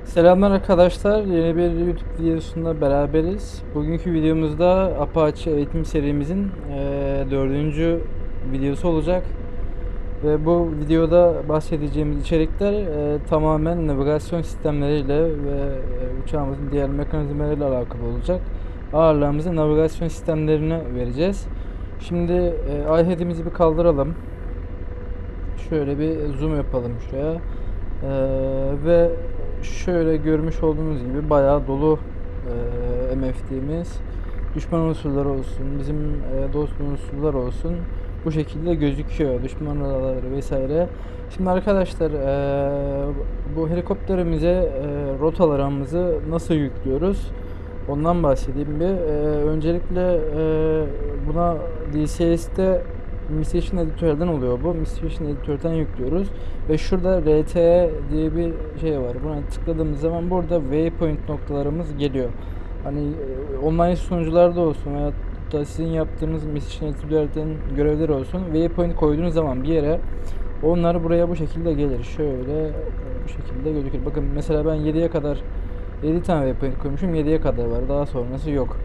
Selamlar arkadaşlar. Yeni bir YouTube videosunda beraberiz. Bugünkü videomuzda Apache eğitim serimizin 4. videosu olacak. Ve bu videoda bahsedeceğimiz içerikler tamamen navigasyon sistemleriyle ve uçağımızın diğer mekanizmalarıyla alakalı olacak. Ağırlığımızı navigasyon sistemlerine vereceğiz. Şimdi iHead'imizi bir kaldıralım. Şöyle bir zoom yapalım şuraya. Ve şöyle görmüş olduğunuz gibi bayağı dolu MFD'miz. Düşman unsurları olsun, bizim dost unsurlar olsun. Bu şekilde gözüküyor. Düşman radarları vesaire. Şimdi arkadaşlar bu helikopterimize rotalarımızı nasıl yüklüyoruz? Ondan bahsedeyim bir. Öncelikle buna DCS'te Mission Editör'den oluyor bu. Mission Editör'den yüklüyoruz. Ve şurada RTE diye bir şey var. Buna tıkladığımız zaman burada waypoint noktalarımız geliyor. Hani online sunucularda olsun veya da sizin yaptığınız Mission Editör'den görevler olsun. Waypoint koyduğunuz zaman bir yere onlar buraya bu şekilde gelir. Şöyle bu şekilde gözükür. Bakın mesela ben 7'ye kadar 7 tane waypoint koymuşum. 7'ye kadar var. Daha sonrası yok.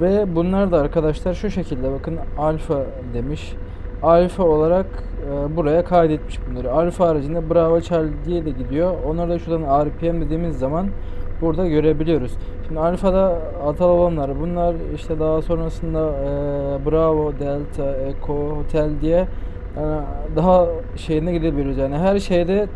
Ve bunlar da arkadaşlar şu şekilde bakın alfa demiş. Alfa olarak buraya kaydetmiş bunları. Alfa haricinde Bravo Charlie diye de gidiyor. Onları da şuradan RPM dediğimiz zaman burada görebiliyoruz. Şimdi alfada atal olanlar bunlar, işte daha sonrasında Bravo, Delta, Echo, Hotel diye daha şeyine gidebiliyoruz. Yani her şeyde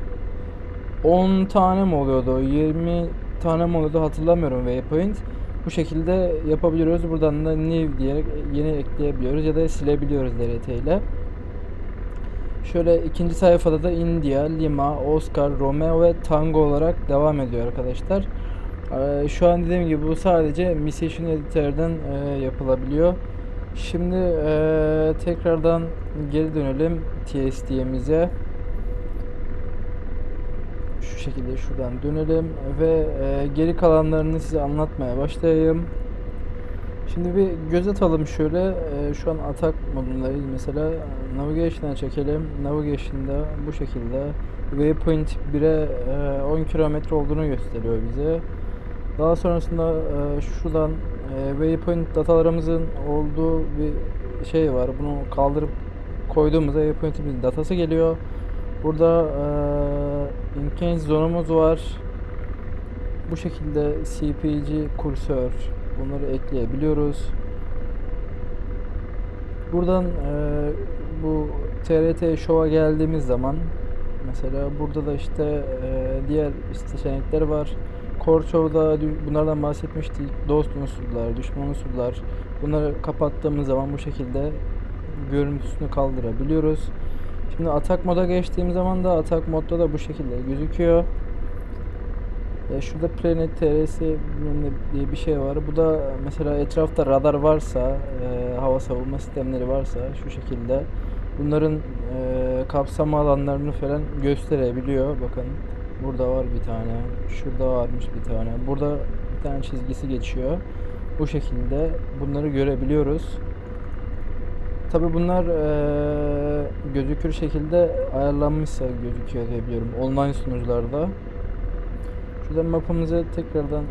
10 tane mi oluyordu, 20 tane mi oluyordu hatırlamıyorum waypoint. Bu şekilde yapabiliyoruz. Buradan da new diyerek yeni ekleyebiliyoruz ya da silebiliyoruz DRT ile. Şöyle ikinci sayfada da India, Lima, Oscar, Romeo ve Tango olarak devam ediyor arkadaşlar. Şu an dediğim gibi bu sadece Mission Editor'dan yapılabiliyor. Şimdi tekrardan geri dönelim TSD'mize. Şu şekilde şuradan dönelim ve geri kalanlarını size anlatmaya başlayayım. Şimdi bir göz atalım şöyle. Şu an atak modundayız. Mesela Navigation'a çekelim. Navigation'da bu şekilde Waypoint 1'e 10 kilometre olduğunu gösteriyor bize. Daha sonrasında şuradan Waypoint datalarımızın olduğu bir şey var. Bunu kaldırıp koyduğumuzda Waypoint'imizin datası geliyor. Burada imkan zonumuz var. Bu şekilde CPG kursör bunları ekleyebiliyoruz. Buradan bu TRT Show'a geldiğimiz zaman mesela burada da işte diğer seçenekler var. Core Show'da bunlardan bahsetmiştik. Dost unsurlar, düşman unsurlar. Bunları kapattığımız zaman bu şekilde görüntüsünü kaldırabiliyoruz. Şimdi atak moda geçtiğim zaman da atak modda da bu şekilde gözüküyor. Şurada Planet TRS diye bir şey var. Bu da mesela etrafta radar varsa, hava savunma sistemleri varsa şu şekilde bunların kapsama alanlarını falan gösterebiliyor. Bakın burada var bir tane, şurada varmış bir tane, burada bir tane çizgisi geçiyor. Bu şekilde bunları görebiliyoruz. Tabi bunlar gözükür şekilde ayarlanmışsa gözüküyor diye biliyorum online sunucularda. Şuradan mapımızı tekrardan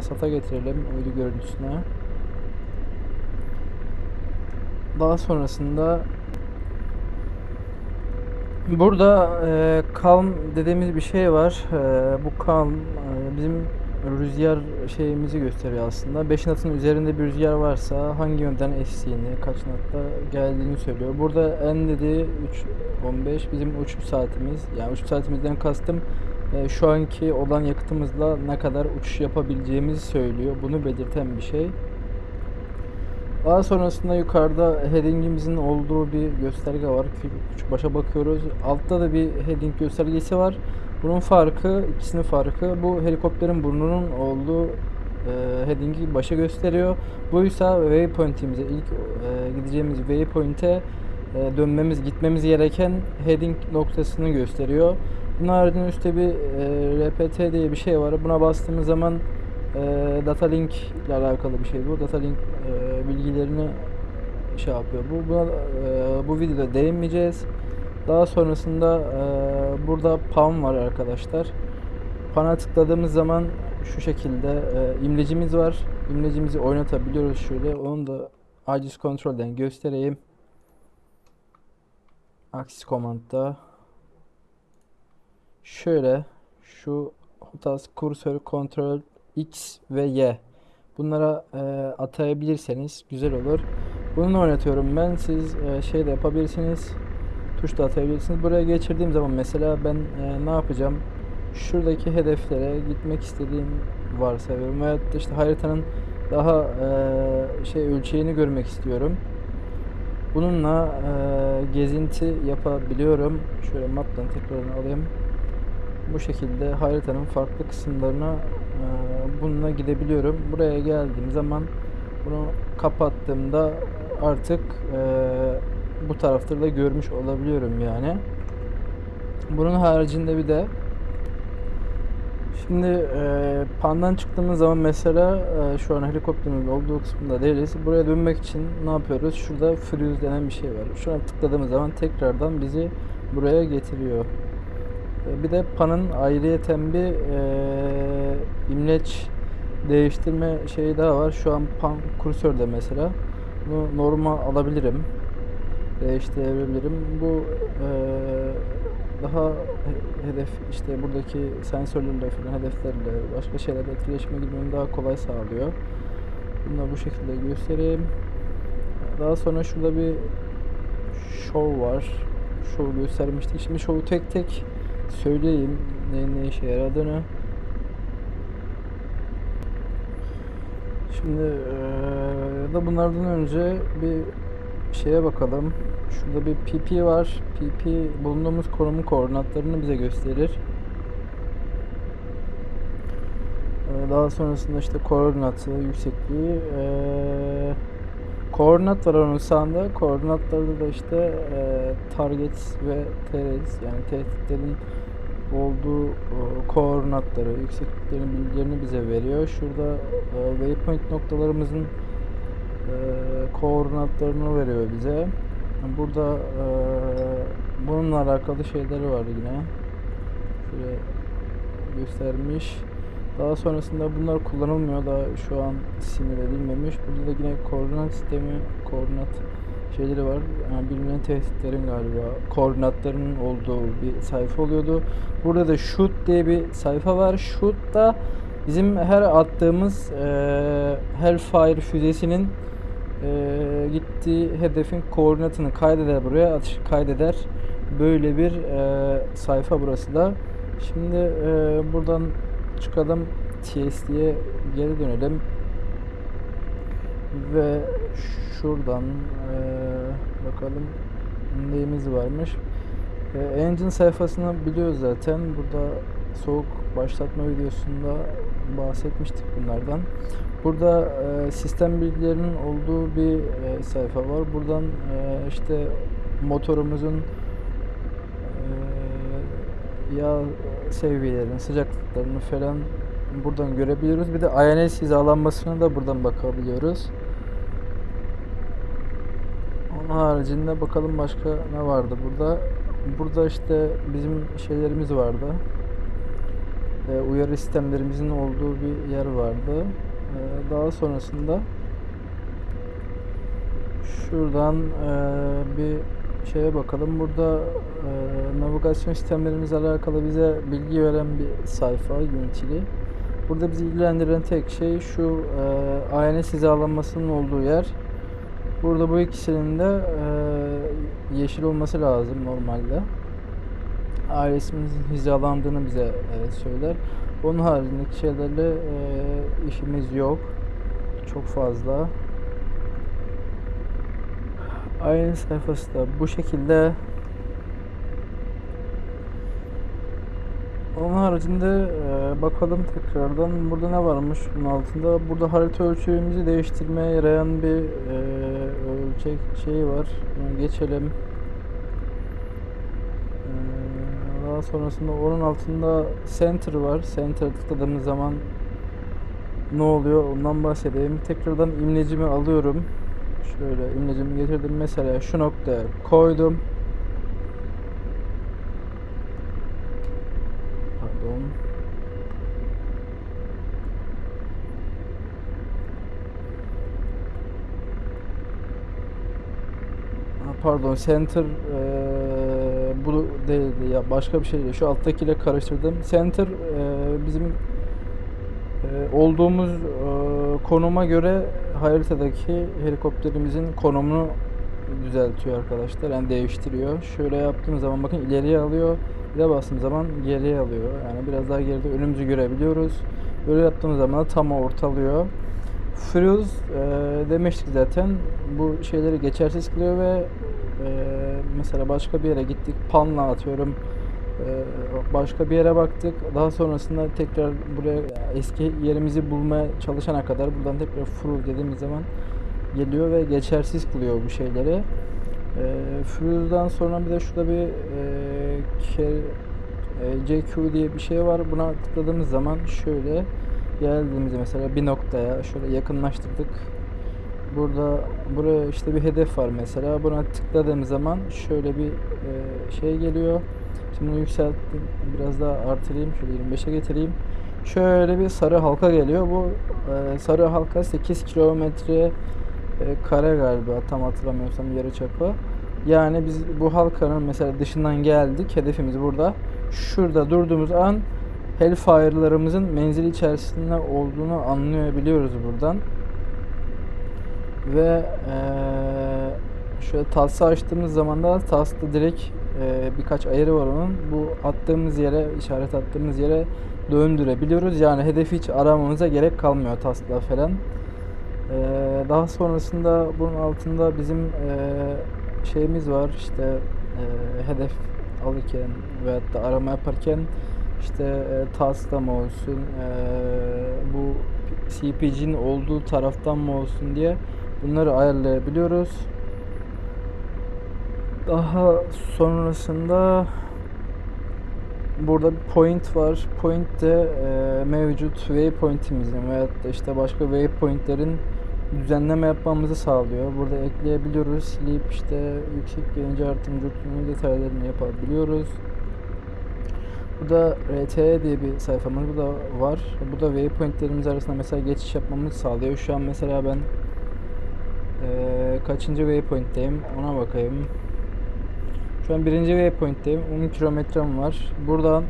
SATA getirelim uydu görüntüsüne. Daha sonrasında burada calm dediğimiz bir şey var. Bu calm bizim rüzgar şeyimizi gösteriyor aslında. 5 knot'un üzerinde bir rüzgar varsa hangi yönden estiğini, kaç knotta geldiğini söylüyor. Burada en dediği 3.15 bizim uçuş saatimiz. Yani uçuş saatimizden kastım şu anki olan yakıtımızla ne kadar uçuş yapabileceğimizi söylüyor. Bunu belirten bir şey. Daha sonrasında yukarıda heading'imizin olduğu bir gösterge var. Küçük başa bakıyoruz. Altta da bir heading göstergesi var. Bunun farkı, ikisinin farkı bu helikopterin burnunun olduğu heading'i başa gösteriyor. Buysa waypoint'imize ilk gideceğimiz waypoint'e gitmemiz gereken heading noktasını gösteriyor. Bunun haricinde üstte bir RPT diye bir şey var. Buna bastığımız zaman data link ile alakalı bir şey bu. Data link bilgilerini şey yapıyor. Bu videoda değinmeyeceğiz. Daha sonrasında burada PAM var arkadaşlar. Pana tıkladığımız zaman şu şekilde imlecimiz var. İmlecimizi oynatabiliyoruz şöyle. Onu da aciz kontrolden göstereyim. Axis Command'da şöyle şu Hotas kursör kontrol X ve Y, bunlara atayabilirseniz güzel olur. Bunu oynatıyorum ben. Siz şey de yapabilirsiniz. Tuş da atabilirsiniz. Buraya geçirdiğim zaman mesela ben ne yapacağım? Şuradaki hedeflere gitmek istediğim varsayıyorum. Veyahut da işte haritanın daha şey ölçeğini görmek istiyorum. Bununla gezinti yapabiliyorum. Şöyle map'tan tekrar alayım. Bu şekilde haritanın farklı kısımlarına bununla gidebiliyorum. Buraya geldiğim zaman bunu kapattığımda artık bu tarafları da görmüş olabiliyorum yani. Bunun haricinde bir de şimdi pandan çıktığımız zaman mesela şu an helikopterin olduğu kısmında değiliz. Buraya dönmek için ne yapıyoruz? Şurada freeze denen bir şey var. Şuna tıkladığımız zaman tekrardan bizi buraya getiriyor. Bir de panın ayrıyeten bir imleç değiştirme şeyi daha var. Şu an pan kursörde mesela. Bunu normal alabilirim. Değiştirebilirim. Bu daha hedef işte buradaki sensörlerle falan hedeflerle başka şeylerle etkileşime girmemi daha kolay sağlıyor. Bunu da bu şekilde göstereyim. Daha sonra şurada bir show var. Show göstermiştik. Şimdi show'u tek tek söyleyeyim ne işe yaradığını. Şimdi da bunlardan önce bir şeye bakalım. Şurada bir PP var. PP bulunduğumuz konumun koordinatlarını bize gösterir. Daha sonrasında işte koordinatı, yüksekliği, koordinat var onun sağında. Koordinatlarda da işte target ve TRS yani tehditlerin olduğu koordinatları, yüksekliklerin bilgilerini bize veriyor. Şurada waypoint noktalarımızın koordinatlarını veriyor bize. Burada bununla alakalı şeyleri var yine. Şöyle göstermiş. Daha sonrasında bunlar kullanılmıyor da şu an simüle edilmemiş. Burada da yine koordinat sistemi, koordinat şeyleri var. Yani bilinen tehditlerin galiba koordinatlarının olduğu bir sayfa oluyordu. Burada da shoot diye bir sayfa var. Shoot da bizim her attığımız Hellfire füzesinin gittiği hedefin koordinatını kaydeder, buraya atış kaydeder. Böyle bir sayfa burası da. Şimdi buradan çıkalım, TSD'ye geri dönelim ve şuradan bakalım neyimiz varmış. Engine sayfasını biliyoruz zaten. Burada soğuk başlatma videosunda bahsetmiştik bunlardan. Burada sistem bilgilerinin olduğu bir sayfa var. Buradan işte motorumuzun yağ seviyelerini, sıcaklıklarını falan buradan görebiliyoruz. Bir de INS hizalanmasına da buradan bakabiliyoruz. Onun haricinde bakalım başka ne vardı burada. Burada işte bizim şeylerimiz vardı. Uyarı sistemlerimizin olduğu bir yer vardı. Daha sonrasında şuradan bir şeye bakalım. Burada navigasyon sistemlerimizle alakalı bize bilgi veren bir sayfa, Unity'li. Burada bizi ilgilendiren tek şey şu INS hizalanmasının olduğu yer. Burada bu ikisinin de yeşil olması lazım normalde. INS'imizin hizalandığını bize söyler. Onun haricindeki şeylerle işimiz yok. Çok fazla. Aynı sayfası da bu şekilde. Onun haricinde bakalım tekrardan burada ne varmış bunun altında. Burada harita ölçeğimizi değiştirmeye yarayan bir ölçek şeyi var. Bunu geçelim. Daha sonrasında onun altında center var. Center tıkladığımız zaman ne oluyor ondan bahsedeyim. Tekrardan imlecimi alıyorum. Şöyle imlecimi getirdim. Mesela şu noktaya koydum. Pardon. pardon, center bu değildi ya, başka bir şeydi. Şu alttakiyle karıştırdım. Center bizim olduğumuz konuma göre haritadaki helikopterimizin konumunu düzeltiyor arkadaşlar. Yani değiştiriyor. Şöyle yaptığım zaman bakın ileriye alıyor. Bir de bastığım zaman geriye alıyor. Yani biraz daha geride önümüzü görebiliyoruz. Böyle yaptığımız zaman da tam ortalıyor. Fuse demiştik zaten, bu şeyleri geçersiz kılıyor ve mesela başka bir yere gittik, panla atıyorum, başka bir yere baktık, daha sonrasında tekrar buraya eski yerimizi bulmaya çalışana kadar buradan tekrar fuse dediğimiz zaman geliyor ve geçersiz kılıyor bu şeyleri. Fuse'dan sonra bir de şurada bir CQ diye bir şey var. Buna tıkladığımız zaman şöyle geldiğimizde mesela bir noktaya şöyle yakınlaştırdık. Buraya işte bir hedef var mesela. Buna tıkladığım zaman şöyle bir şey geliyor. Şimdi bunu yükselttim. Biraz daha artırayım. Şöyle 25'e getireyim. Şöyle bir sarı halka geliyor. Bu sarı halka 8 kilometre kare galiba. Tam hatırlamıyorsam yarıçapı. Yani biz bu halkanın mesela dışından geldik. Hedefimiz burada. Şurada durduğumuz an Hellfire'larımızın menzil içerisinde olduğunu anlayabiliyoruz buradan. Ve şöyle TAS'ı açtığımız zaman da TAS'ta direkt birkaç ayarı var onun. Bu attığımız yere, işaret attığımız yere döndürebiliyoruz. Yani hedefi hiç aramamıza gerek kalmıyor TAS'la falan. Daha sonrasında bunun altında bizim şeyimiz var. İşte hedef alırken veyahut da arama yaparken işte TAS'ta mı olsun, bu CPG'nin olduğu taraftan mı olsun diye bunları ayarlayabiliyoruz. Daha sonrasında burada bir point var. Point de mevcut waypoint'imizin veyahut da işte başka waypoint'lerin düzenleme yapmamızı sağlıyor. Burada ekleyebiliyoruz. Silip işte yüksek gelince artımcı detaylarını yapabiliyoruz. Burada RTE diye bir sayfamız bu da var. Bu da waypoint'lerimiz arasında mesela geçiş yapmamızı sağlıyor. Şu an mesela ben kaçıncı waypoint'teyim ona bakayım. Şu an birinci waypoint'teyim. 10 kilometrem var. Buradan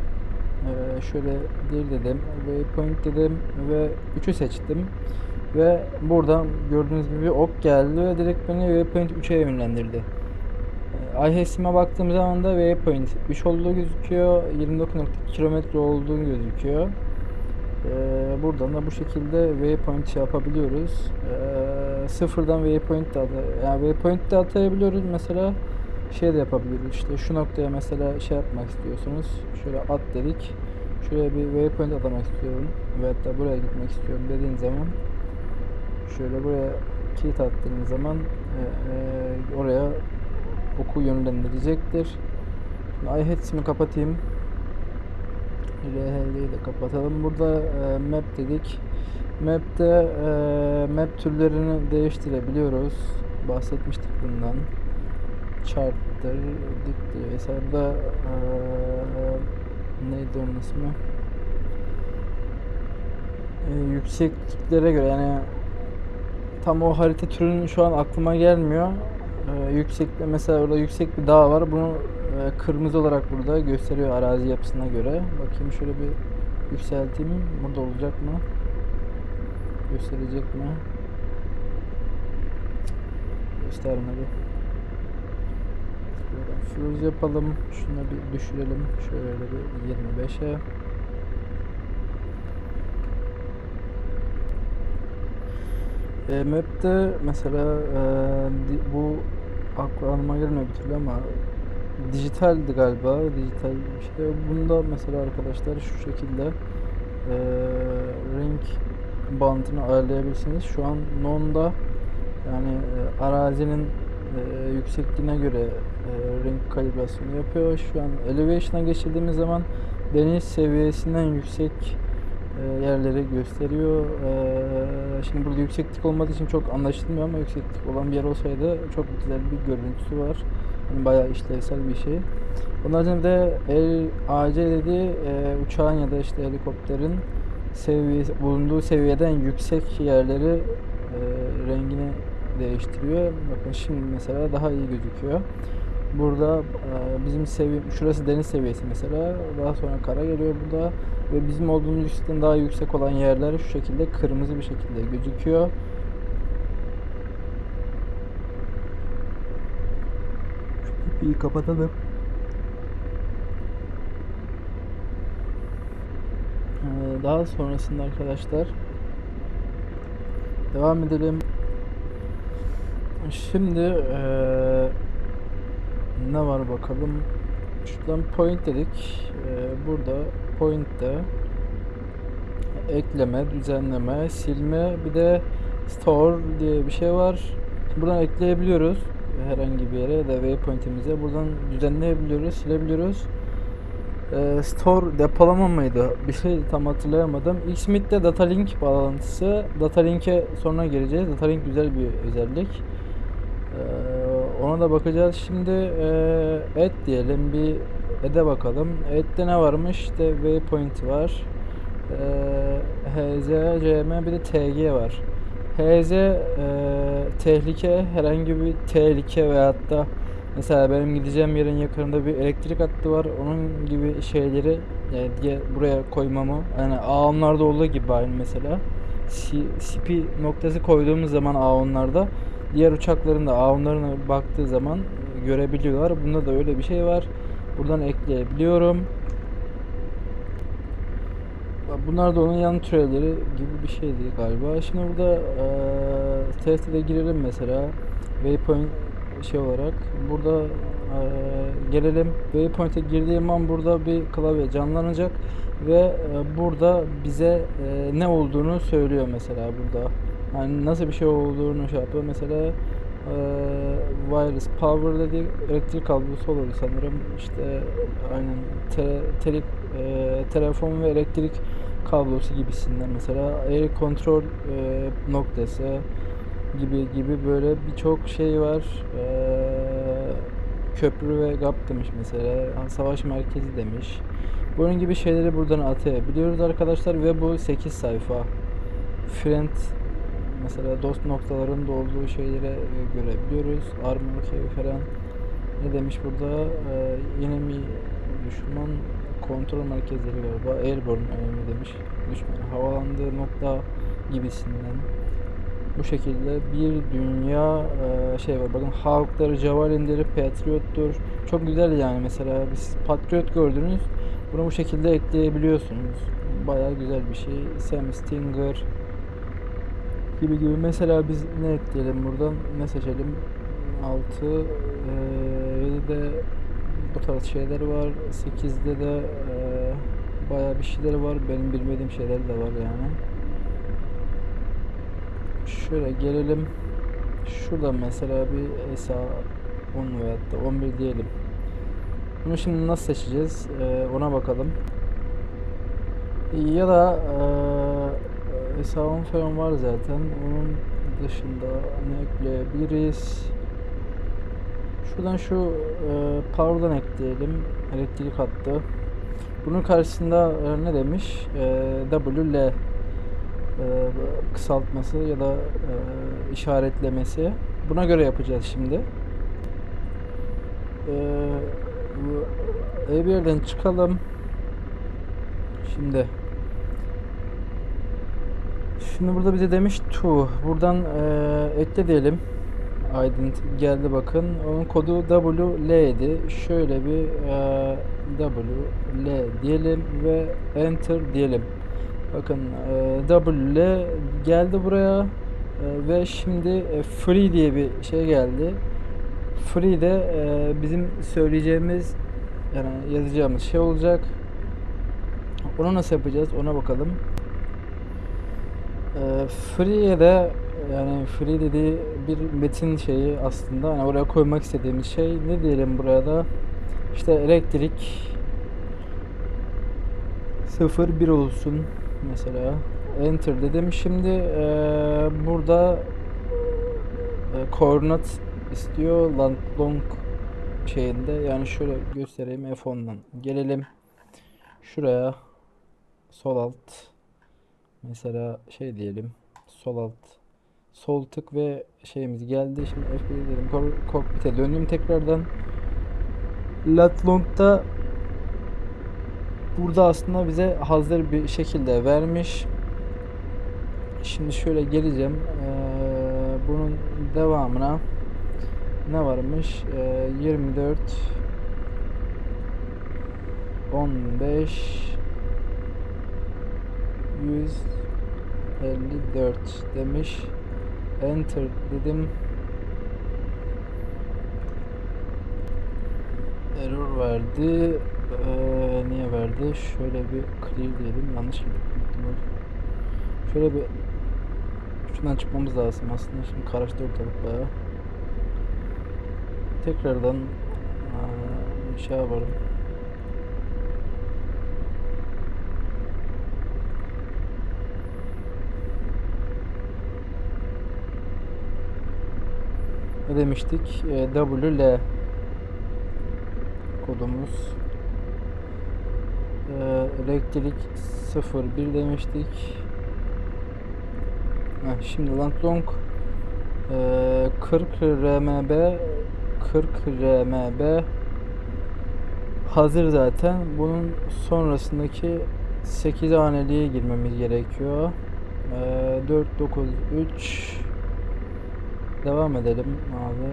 şöyle bir dedim. Waypoint dedim ve 3'ü seçtim. Ve buradan gördüğünüz gibi ok geldi ve direkt beni waypoint 3'e yönlendirdi. iHastim'e baktığım zaman da waypoint 3 olduğu gözüküyor. 29.2 kilometre olduğu gözüküyor. Buradan da bu şekilde waypoint yapabiliyoruz. Sıfırdan waypoint de yani waypoint de atayabiliyoruz. Mesela şey de yapabiliyoruz. İşte şu noktaya mesela şey yapmak istiyorsunuz. Şöyle at dedik. Şuraya bir waypoint atamak istiyorum. Ve hatta buraya gitmek istiyorum dediğin zaman şöyle buraya kilit attığınız zaman oraya oku yönlendirecektir. Şimdi iHastim'i kapatayım. RHL'yi de kapatalım. Burada map dedik. Map'te map türlerini değiştirebiliyoruz. Bahsetmiştik bundan. Chart'tır, dikti vesaire. Burada neydi onun ismi? Yüksekliklere göre yani tam o harita türünün şu an aklıma gelmiyor. Yüksekte mesela orada yüksek bir dağ var. Bunu kırmızı olarak burada gösteriyor arazi yapısına göre. Bakayım şöyle bir yükselteyim. Burada olacak mı? Gösterecek mi? Göstermedi. Fuse yapalım. Şunu bir düşürelim. Şöyle bir 25'e. Map'te mesela bu aklıma gelmiyor bir türlü ama dijitaldi galiba. Dijital bir şey. Bunda mesela arkadaşlar şu şekilde renk bandını ayarlayabilirsiniz. Şu an None'da yani arazinin yüksekliğine göre renk kalibrasyonu yapıyor. Şu an Elevation'a geçirdiğimiz zaman deniz seviyesinden yüksek yerleri gösteriyor. Şimdi burada yükseklik olmadığı için çok anlaşılmıyor ama yükseklik olan bir yer olsaydı çok güzel bir görüntüsü var. Yani bayağı işlevsel bir şey. Onun haricinde de LAC dediği uçağın ya da işte helikopterin bulunduğu seviyeden yüksek yerleri rengini değiştiriyor. Bakın şimdi mesela daha iyi gözüküyor. Burada bizim şurası deniz seviyesi mesela. Daha sonra kara geliyor burada ve bizim olduğumuz yüksekten daha yüksek olan yerler şu şekilde kırmızı bir şekilde gözüküyor. Şu tepeyi kapatalım. Daha sonrasında arkadaşlar devam edelim. Şimdi ne var bakalım. Şuradan point dedik. Burada point'te ekleme, düzenleme, silme, bir de store diye bir şey var. Buradan ekleyebiliyoruz herhangi bir yere ya da waypoint'imize. Buradan düzenleyebiliyoruz, silebiliyoruz. Store depolama mıydı? Bir şey tam hatırlayamadım. Xmeet'te data link bağlantısı. Data link'e sonra geleceğiz. Data link güzel bir özellik. Ona da bakacağız. Şimdi add diyelim, bir add'e bakalım. Add'de ne varmış? İşte waypoint var. HZ, CM, bir de TG var. HZ tehlike, herhangi bir tehlike veyahut da mesela benim gideceğim yerin yakınında bir elektrik hattı var. Onun gibi şeyleri yani diye buraya koymamı, yani A10'larda olduğu gibi aynı mesela. CP noktası koyduğumuz zaman A10'larda diğer uçakların da A10'larına baktığı zaman görebiliyorlar. Bunda da öyle bir şey var. Buradan ekleyebiliyorum. Bunlar da onun yan türevleri gibi bir şeydi galiba. Şimdi burada teste de girelim mesela. Waypoint şey olarak. Burada gelelim. Waypoint'e girdiğim an burada bir klavye canlanacak ve burada bize ne olduğunu söylüyor mesela burada. Yani nasıl bir şey olduğunu şey yapıyor. Mesela wireless power dedi, elektrik kablosu oluyor sanırım. İşte aynen telefon ve elektrik kablosu gibisinden, mesela air control noktası gibi böyle birçok şey var. Köprü ve GAP demiş mesela, savaş merkezi demiş. Bunun gibi şeyleri buradan atayabiliyoruz arkadaşlar ve bu 8 sayfa. Friend mesela dost noktalarının da olduğu şeylere görebiliyoruz. Armor key falan. Ne demiş burada? Yine mi düşman kontrol merkezleri galiba. Airborne önemli demiş. Düşman havalandığı nokta gibisinden. Bu şekilde bir dünya şey var. Bakın Hawk'ları, Javelin'leri, Patriot'tur. Çok güzel yani, mesela biz Patriot gördünüz. Bunu bu şekilde ekleyebiliyorsunuz. Bayağı güzel bir şey. Sam Stinger gibi. Mesela biz ne ekleyelim buradan? Ne seçelim? 6 7'de bu tarz şeyler var. 8'de de bayağı bir şeyler var. Benim bilmediğim şeyler de var yani. Şöyle gelelim. Şurada mesela bir ESA 10 veyahut da 11 diyelim. Bunu şimdi nasıl seçeceğiz? Ona bakalım. Ya da ESA 10 falan var zaten. Onun dışında ne ekleyebiliriz? Şuradan şu power'dan ekleyelim. Elektrik hattı. Bunun karşısında ne demiş? WL kısaltması ya da işaretlemesi. Buna göre yapacağız şimdi. E1'den çıkalım. Şimdi burada bize demiş to. Buradan ekle diyelim. Geldi bakın. Onun kodu WL idi. Şöyle bir WL diyelim ve enter diyelim. Bakın WL geldi buraya ve şimdi free diye bir şey geldi. Free de bizim söyleyeceğimiz, yani yazacağımız şey olacak. Onu nasıl yapacağız ona bakalım. Free'ye de, yani free dediği bir metin şeyi aslında, hani oraya koymak istediğimiz şey ne diyelim buraya da, işte elektrik 01 olsun mesela, enter dedim. Şimdi burada koordinat istiyor long şeyinde, yani şöyle göstereyim, F10'dan gelelim şuraya, sol alt mesela şey diyelim, sol alt Sol tık ve şeyimiz geldi. Şimdi F1 dedim. Kokpite döndüm tekrardan. Latlong'da burada aslında bize hazır bir şekilde vermiş. Şimdi şöyle geleceğim. Bunun devamına ne varmış? 24 15 154 demiş. Enter dedim. Error verdi. Niye verdi? Şöyle bir clear diyelim. Yanlış girdik. Şöyle bir şundan çıkmamız lazım aslında. Şimdi karıştı ortalık bayağı. Tekrardan bir şey yapalım. Ne demiştik? WL kodumuz. Elektrik 01 demiştik. Şimdi Langlong 40 RMB 40 RMB hazır zaten. Bunun sonrasındaki 8 haneliğe girmemiz gerekiyor. 493 devam edelim abi.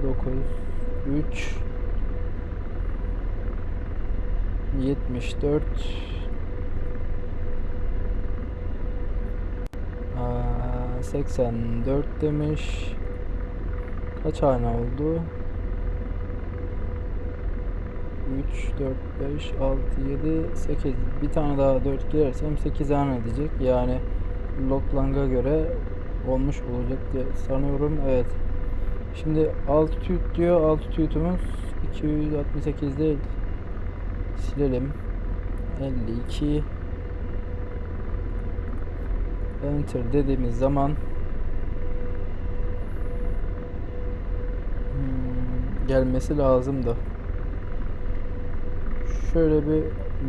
493 74 84 demiş. Kaç hane oldu? 3 4 5 6 7 8. Bir tane daha 4 girersem 8 hane edecek. Yani Langlong'a göre olmuş olacak diye sanıyorum. Evet. Şimdi altitude diyor. Altitude'umuz 268 değil. Silelim. 52. Enter dediğimiz zaman gelmesi lazımdı. Şöyle bir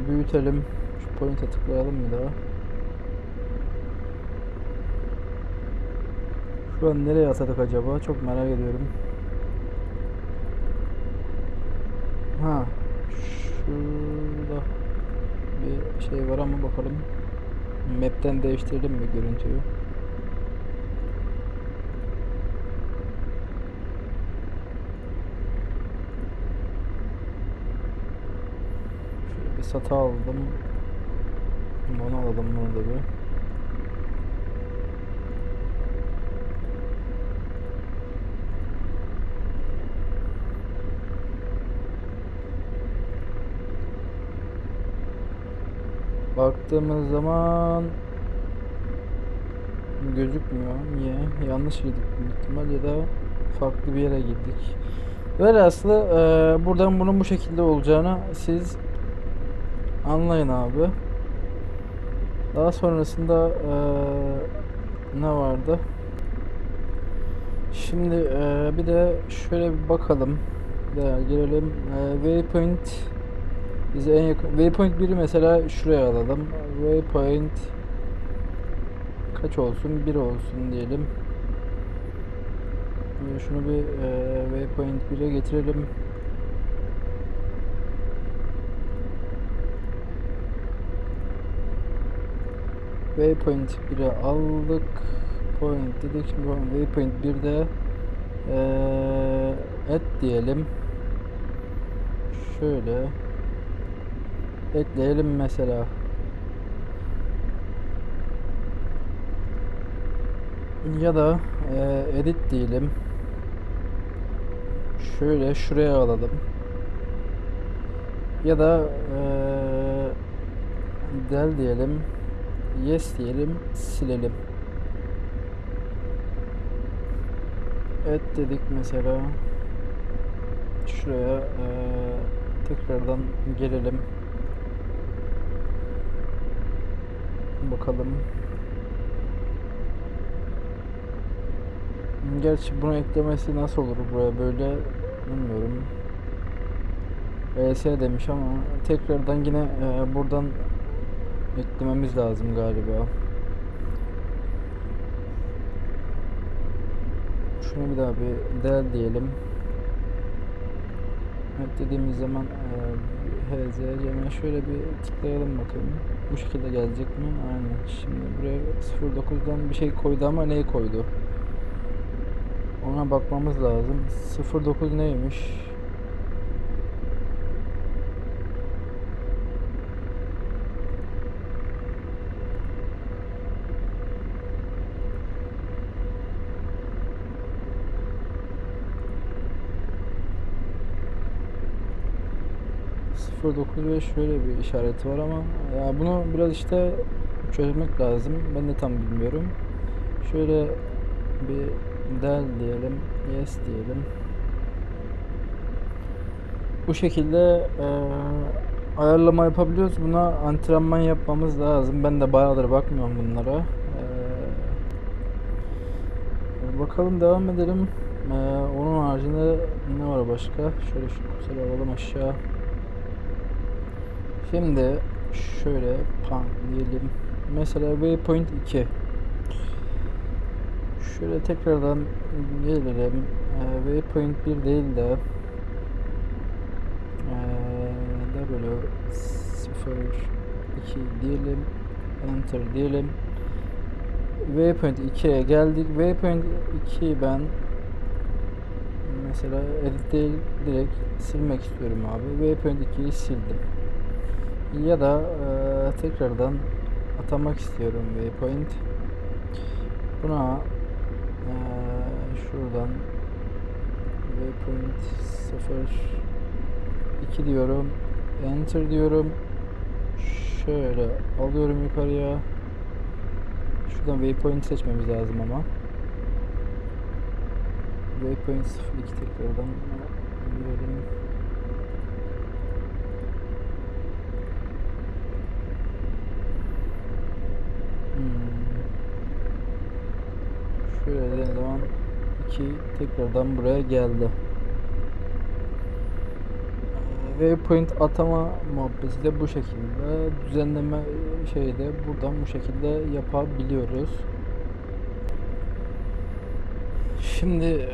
büyütelim. Şu point'e tıklayalım bir daha. Şu an nereye atadık acaba? Çok merak ediyorum. Şurada bir şey var ama bakalım. Map'ten değiştirelim mi görüntüyü? Şöyle bir SATA aldım. Onu alalım, bunu da bir. Baktığımız zaman gözükmüyor. Niye? Yanlış girdik büyük ihtimal ya da farklı bir yere girdik. Velhasıl buradan bunun bu şekilde olacağını siz anlayın abi. Daha sonrasında ne vardı? Şimdi bir de şöyle bir bakalım. Girelim. Waypoint bize en yakın. Waypoint 1'i mesela şuraya alalım. Waypoint kaç olsun? 1 olsun diyelim. Şunu bir Waypoint 1'e getirelim. Waypoint 1'e aldık. Point dedik. Şimdi Waypoint 1'de et diyelim. Şöyle ekleyelim mesela. Ya da edit diyelim. Şöyle şuraya alalım. Ya da del diyelim. Yes diyelim. Silelim. Et dedik mesela. Şuraya tekrardan gelelim. Bakalım. Gerçi bunu eklemesi nasıl olur buraya böyle bilmiyorum. ES demiş ama tekrardan yine buradan eklememiz lazım galiba. Şunu bir daha bir del diyelim. Evet dediğimiz zaman HZCM şöyle bir tıklayalım bakalım. Bu şekilde gelecek mi? Aynen. Şimdi buraya 09'dan bir şey koydu ama neyi koydu? Ona bakmamız lazım. 09 neymiş? .9 ve şöyle bir işareti var ama ya bunu biraz işte çözmek lazım. Ben de tam bilmiyorum. Şöyle bir del diyelim, yes diyelim. Bu şekilde ayarlama yapabiliyoruz. Buna antrenman yapmamız lazım. Ben de bayağıdır bakmıyorum bunlara. Bakalım devam edelim. Onun haricinde ne var başka? Şöyle şu kursları alalım aşağı. Şimdi şöyle pan diyelim. Mesela waypoint 2. Şöyle tekrardan gelelim. Waypoint 1 değil de W02 diyelim. Enter diyelim. Waypoint 2'ye geldik. Waypoint 2'yi ben mesela edit değil direkt silmek istiyorum abi. Waypoint 2'yi sildim. Ya da tekrardan atamak istiyorum waypoint. Buna şuradan waypoint 02 diyorum. Enter diyorum. Şöyle alıyorum yukarıya. Şuradan waypoint seçmemiz lazım ama. Waypoint 02 tekrardan girelim. Şöyle dediğim zaman 2 tekrardan buraya geldi. Waypoint atama muhabbeti de bu şekilde. Düzenleme şeyde buradan bu şekilde yapabiliyoruz. Şimdi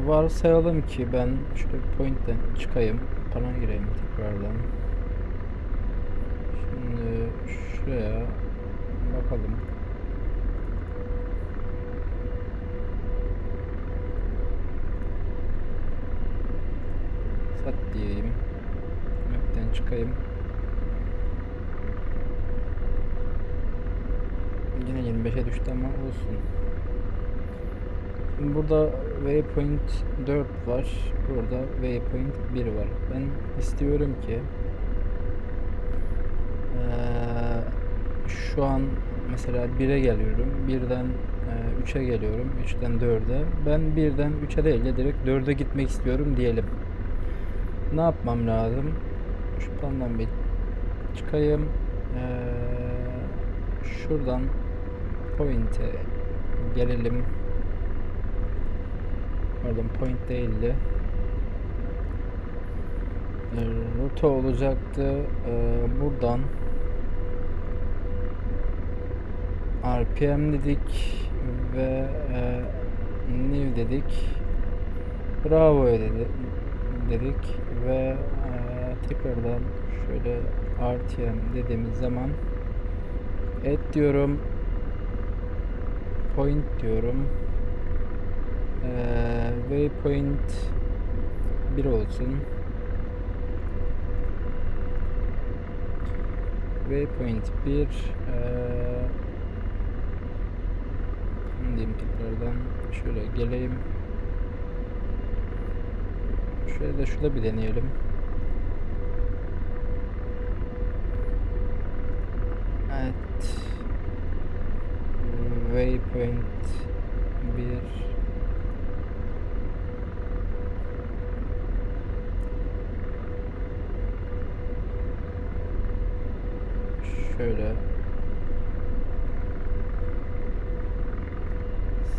varsayalım ki ben şöyle point'ten çıkayım. Pana gireyim tekrardan. Şimdi şuraya bakalım. Sat diyeyim. Map'ten çıkayım. Yine 25'e düştü ama olsun. Şimdi burada waypoint 4 var. Burada waypoint 1 var. Ben istiyorum ki şu an mesela 1'e geliyorum. 1'den 3'e geliyorum. 3'ten 4'e. Ben 1'den 3'e değil de direkt 4'e gitmek istiyorum diyelim. Ne yapmam lazım? Şu plandan bir çıkayım. Şuradan point'e gelelim. Pardon, point değildi. Rota olacaktı. Buradan RPM dedik ve new dedik. Bravo dedik ve tekrardan şöyle RTM dediğimiz zaman add diyorum, point diyorum, waypoint 1 olsun, waypoint 1 diyeyim, tekrardan şöyle geleyim, şöyle de şurada bir deneyelim. Evet, waypoint 1 şöyle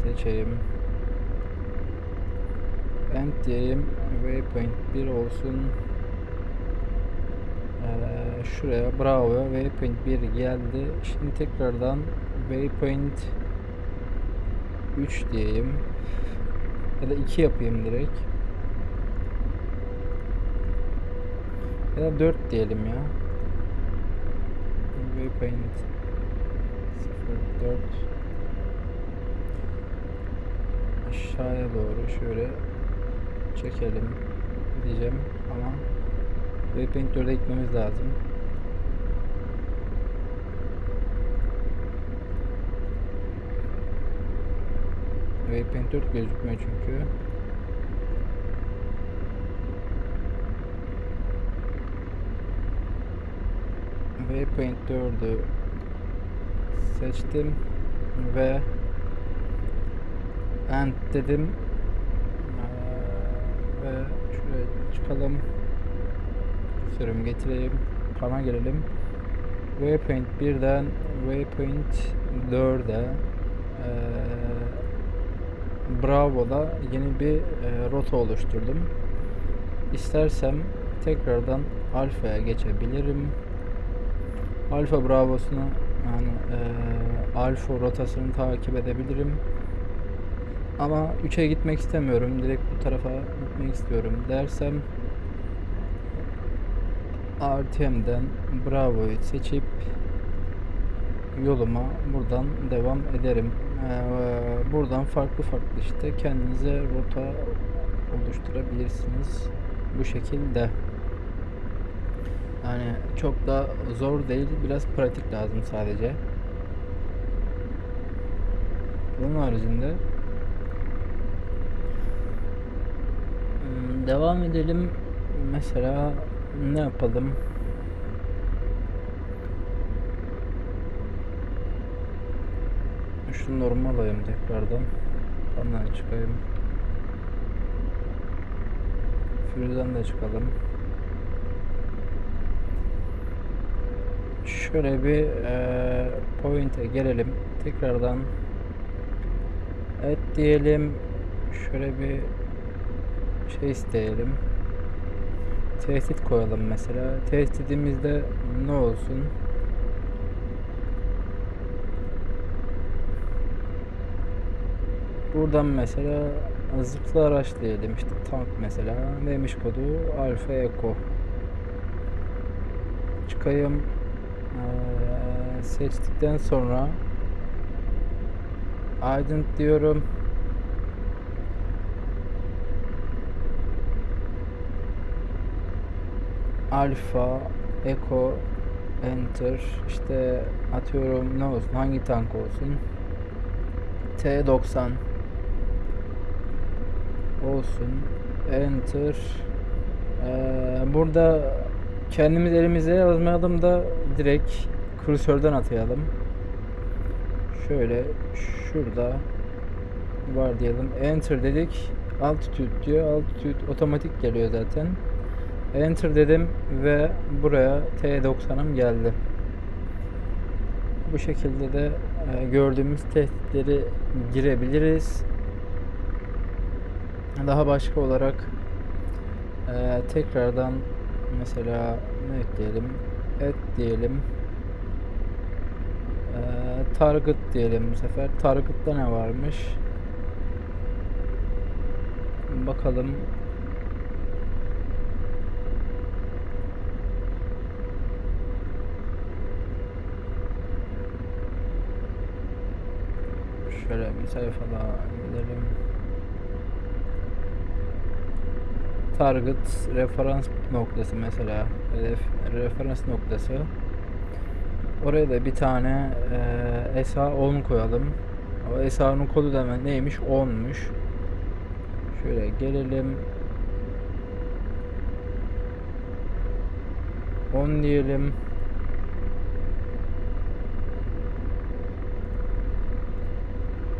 seçeyim, end diyeyim, waypoint 1 olsun. Şuraya bravo, waypoint 1 geldi. Şimdi tekrardan waypoint 3 diyeyim. Ya da 2 yapayım direkt. Ya da 4 diyelim ya. Waypoint 04 aşağıya doğru şöyle çekelim diyeceğim ama Waypoint 4'e gitmemiz lazım. Waypoint 4 gözükmüyor çünkü. Waypoint 4'ü seçtim ve End dedim. Ve şuraya çıkalım. Sürüm getireyim. Kana gelelim. Waypoint 1'den Waypoint 4'e Bravo'da yeni bir rota oluşturdum. İstersem tekrardan Alfa'ya geçebilirim. Alfa Bravo'sunu yani Alfa rotasını takip edebilirim. Ama 3'e gitmek istemiyorum. Direkt bu tarafa gitmek istiyorum dersem RTM'den Bravo'yu seçip yoluma buradan devam ederim. Buradan farklı işte kendinize rota oluşturabilirsiniz. Bu şekilde. Yani çok da zor değil. Biraz pratik lazım sadece. Bunun haricinde devam edelim. Mesela ne yapalım? Şu normal alayım tekrardan. Ondan çıkayım. Fury'den de çıkalım. Şöyle bir point'e gelelim. Tekrardan diyelim. Şöyle bir şey isteyelim. Tehdit koyalım mesela. Tehditimizde ne olsun? Buradan mesela zırhlı araç diyelim, işte tank mesela. Neymiş kodu? Alfa Eco. Çıkayım. Seçtikten sonra Aydın diyorum. Alfa Eco Enter, işte atıyorum ne olsun, hangi tank olsun, T90 olsun, Enter. Burada kendimiz elimizle yazmayalım da direkt kursörden atayalım. Şöyle şurada var diyelim, Enter dedik, altitude diyor, altitude otomatik geliyor zaten. Enter dedim ve buraya T90'ım geldi. Bu şekilde de gördüğümüz tehditleri girebiliriz. Daha başka olarak tekrardan mesela ne ekleyelim? Diyelim. Target diyelim bu sefer. Target'ta ne varmış? Bakalım. Şöyle bir sayfa daha gidelim. Target referans noktası mesela. Referans noktası. Oraya da bir tane SA10 koyalım. O SA10'un kodu da neymiş? 10'muş. Şöyle gelelim. 10 diyelim.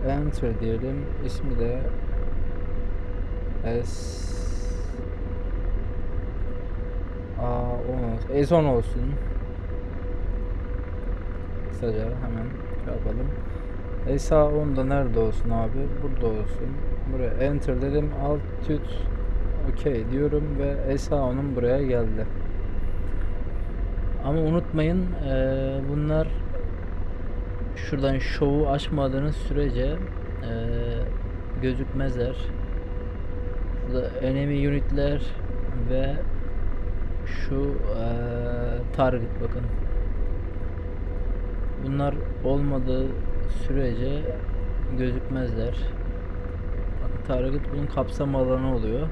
Enter diyelim. İsmi de S10 olsun. Kısaca hemen yapalım. SA10 da nerede olsun abi? Burada olsun. Buraya enter dedim. Altitude OK diyorum ve SA10'um buraya geldi. Ama unutmayın, bunlar şuradan show'u açmadığınız sürece gözükmezler. Burada enemy unitler ve şu target, bakın. Bunlar olmadığı sürece gözükmezler. Bakın, target bunun kapsam alanı oluyor.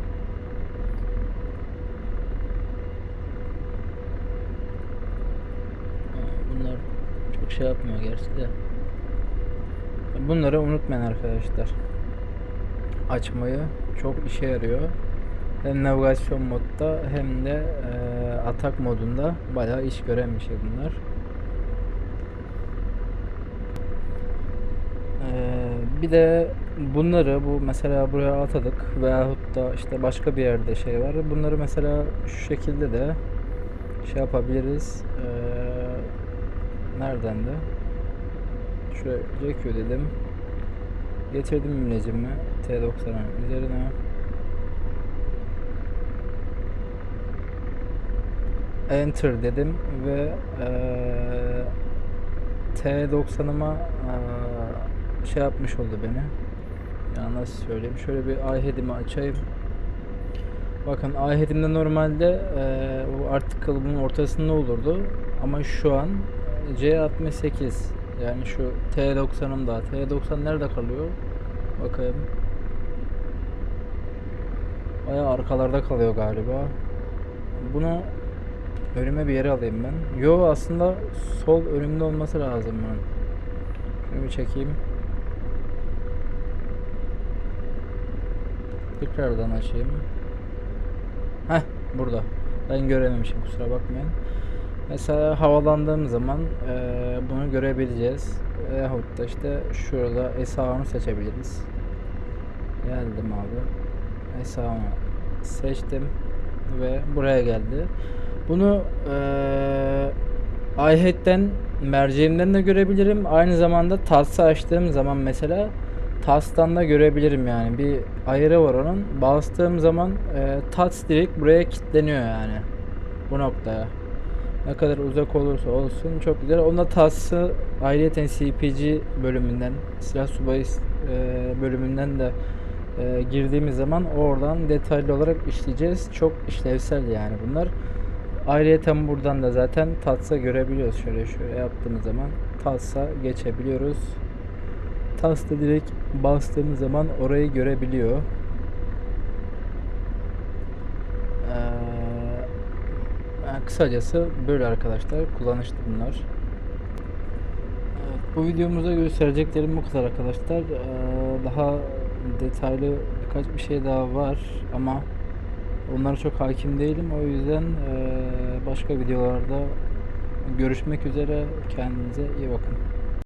Bunlar çok şey yapmıyor gerçi de. Bunları unutmayın arkadaşlar. Açmayı çok işe yarıyor. Hem navigasyon modda hem de atak modunda bayağı iş gören bir şey bunlar. Bir de bunları mesela buraya atadık veyahut da işte başka bir yerde şey var. Bunları mesela şu şekilde de şey yapabiliriz. Nereden de? Şuraya RQ dedim. Getirdim imlecimi T90'ın üzerine. Enter dedim ve T90'ıma şey yapmış oldu beni. Ya nasıl söyleyeyim? Şöyle bir iHead'imi açayım. Bakın iHead'imde normalde o article'ın ortasında olurdu ama şu an C68, yani şu T90'ımda. T90 nerede kalıyor? Bakayım. Bayağı arkalarda kalıyor galiba. Bunu önüme bir yere alayım ben. Yo, aslında sol önümde olması lazım bunun. Şunu bir çekeyim. Tekrardan açayım. Heh, burada. Ben görememişim, kusura bakmayın. Mesela havalandığım zaman bunu görebileceğiz. Yahut da işte şurada hesabını seçebiliriz. Geldim abi. Hesabımı seçtim ve buraya geldi. Bunu iHead'den, merceğimden de görebilirim. Aynı zamanda TAS'ı açtığım zaman mesela TAS'tan da görebilirim yani. Bir ayarı var onun. Bastığım zaman TAS direkt buraya kilitleniyor yani. Bu noktaya. Ne kadar uzak olursa olsun çok güzel. Onda TAS'ı ayrıyeten CPG bölümünden, silah subayı bölümünden de girdiğimiz zaman oradan detaylı olarak işleyeceğiz. Çok işlevsel yani bunlar. Ayrıyeten buradan da zaten TAS'a görebiliyoruz. Şöyle yaptığımız zaman TAS'a geçebiliyoruz. TAS'ta direkt bastığımız zaman orayı görebiliyor. Kısacası böyle arkadaşlar. Kullanışlı bunlar. Evet, bu videomuzda göstereceklerim bu kadar arkadaşlar. Daha detaylı birkaç bir şey daha var ama onlara çok hakim değilim. O yüzden başka videolarda görüşmek üzere. Kendinize iyi bakın.